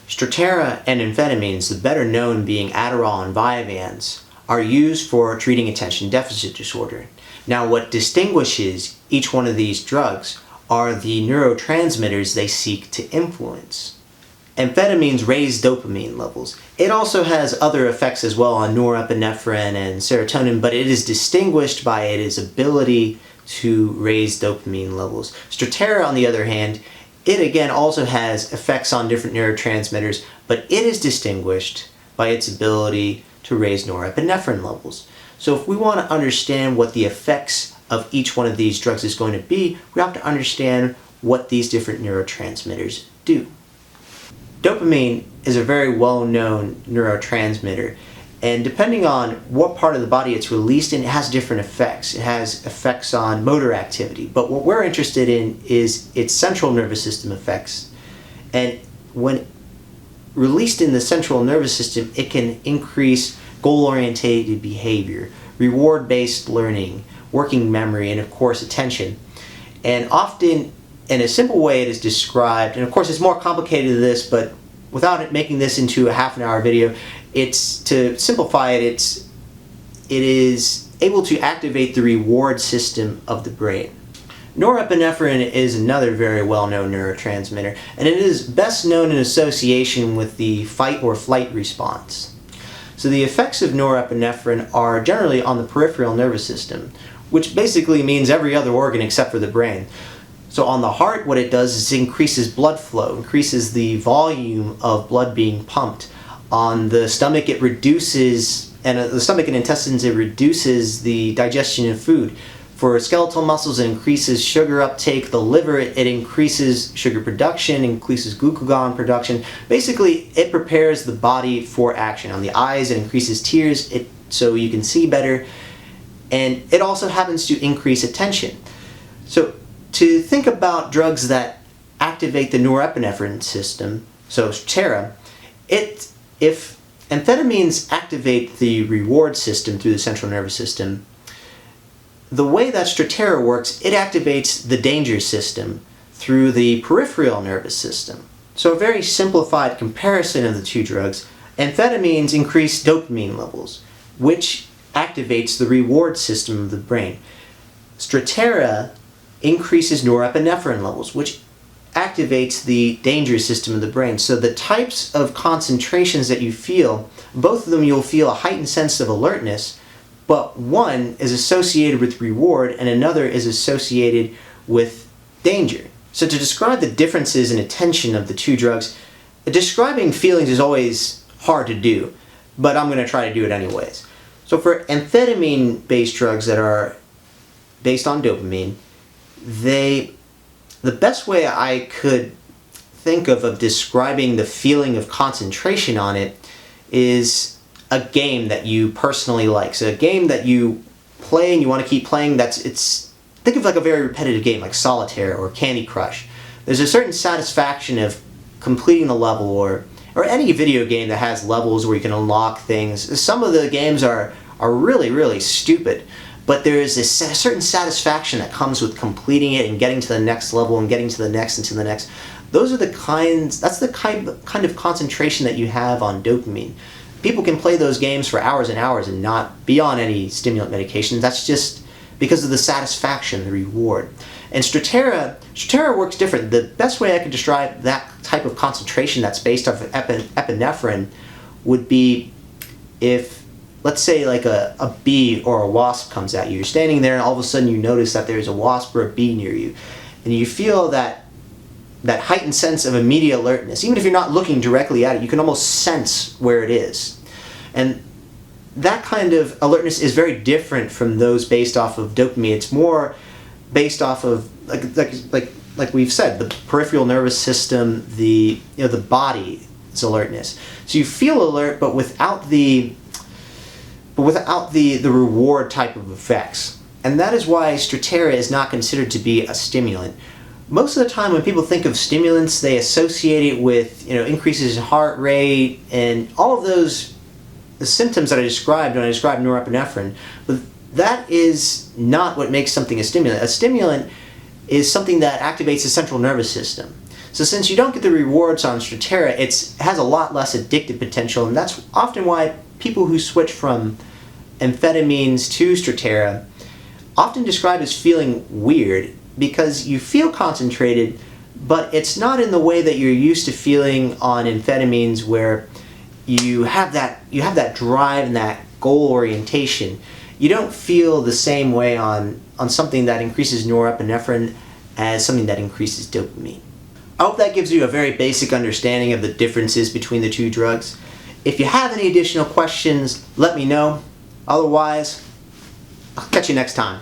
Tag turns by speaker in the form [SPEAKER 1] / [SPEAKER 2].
[SPEAKER 1] Strattera and amphetamines, the better known being Adderall and Vyvanse, are used for treating attention deficit disorder. Now, what distinguishes each one of these drugs are the neurotransmitters they seek to influence. Amphetamines raise dopamine levels. It also has other effects as well on norepinephrine and serotonin, but it is distinguished by its ability to raise dopamine levels. Strattera, on the other hand, it again also has effects on different neurotransmitters, but it is distinguished by its ability to raise norepinephrine levels. So if we want to understand what the effects of each one of these drugs is going to be, we have to understand what these different neurotransmitters do. Dopamine is a very well-known neurotransmitter, and depending on what part of the body it's released in, it has different effects. It has effects on motor activity, but what we're interested in is its central nervous system effects. And when released in the central nervous system, it can increase goal-oriented behavior, reward-based learning, working memory, and of course attention. And often, in a simple way, it is described, and of course it's more complicated than this, but without it making this into a half-an-hour video, it's, to simplify it, it is able to activate the reward system of the brain. Norepinephrine is another very well-known neurotransmitter, and it is best known in association with the fight or flight response. So the effects of norepinephrine are generally on the peripheral nervous system, which basically means every other organ except for the brain. So on the heart, what it does is it increases blood flow, increases the volume of blood being pumped. On the stomach, it reduces, and the stomach and intestines, it reduces the digestion of food. For skeletal muscles, it increases sugar uptake. The liver, it increases sugar production, increases glucagon production. Basically, it prepares the body for action. On the eyes, it increases tears so you can see better. And it also happens to increase attention. So to think about drugs that activate the norepinephrine system, so Strattera, if amphetamines activate the reward system through the central nervous system, the way that Strattera works, it activates the danger system through the peripheral nervous system. So a very simplified comparison of the two drugs, amphetamines increase dopamine levels, which activates the reward system of the brain. Strattera increases norepinephrine levels, which activates the danger system of the brain. So the types of concentrations that you feel, both of them you'll feel a heightened sense of alertness, but one is associated with reward and another is associated with danger. So to describe the differences in attention of the two drugs, describing feelings is always hard to do, but I'm going to try to do it anyways. So for amphetamine-based drugs that are based on dopamine, the best way I could think of describing the feeling of concentration on it is a game that you personally like. So a game that you play and you want to keep playing, think of like a very repetitive game like Solitaire or Candy Crush. There's a certain satisfaction of completing the level, or any video game that has levels where you can unlock things. Some of the games are really, really stupid, but there is a certain satisfaction that comes with completing it and getting to the next level and getting to the next and to the next. That's the kind of concentration that you have on dopamine. People can play those games for hours and hours and not be on any stimulant medication. That's just because of the satisfaction, the reward. And Strattera works different. The best way I could describe that type of concentration that's based off of epinephrine would be if, let's say, like a bee or a wasp comes at you. You're standing there and all of a sudden you notice that there's a wasp or a bee near you. And you feel that heightened sense of immediate alertness. Even if you're not looking directly at it, you can almost sense where it is. And that kind of alertness is very different from those based off of dopamine. It's more based off of, like we've said, the peripheral nervous system, the body's alertness. So you feel alert, but without the reward type of effects. And that is why Strattera is not considered to be a stimulant. Most of the time when people think of stimulants, they associate it with increases in heart rate and all of the symptoms that I described when I described norepinephrine. But that is not what makes something a stimulant. A stimulant is something that activates the central nervous system. So since you don't get the rewards on Strattera, it has a lot less addictive potential, and that's often why people who switch from amphetamines to Strattera often describe as feeling weird, because you feel concentrated, but it's not in the way that you're used to feeling on amphetamines, where you have that drive and that goal orientation. You don't feel the same way on something that increases norepinephrine as something that increases dopamine. I hope that gives you a very basic understanding of the differences between the two drugs. If you have any additional questions, let me know. Otherwise, I'll catch you next time.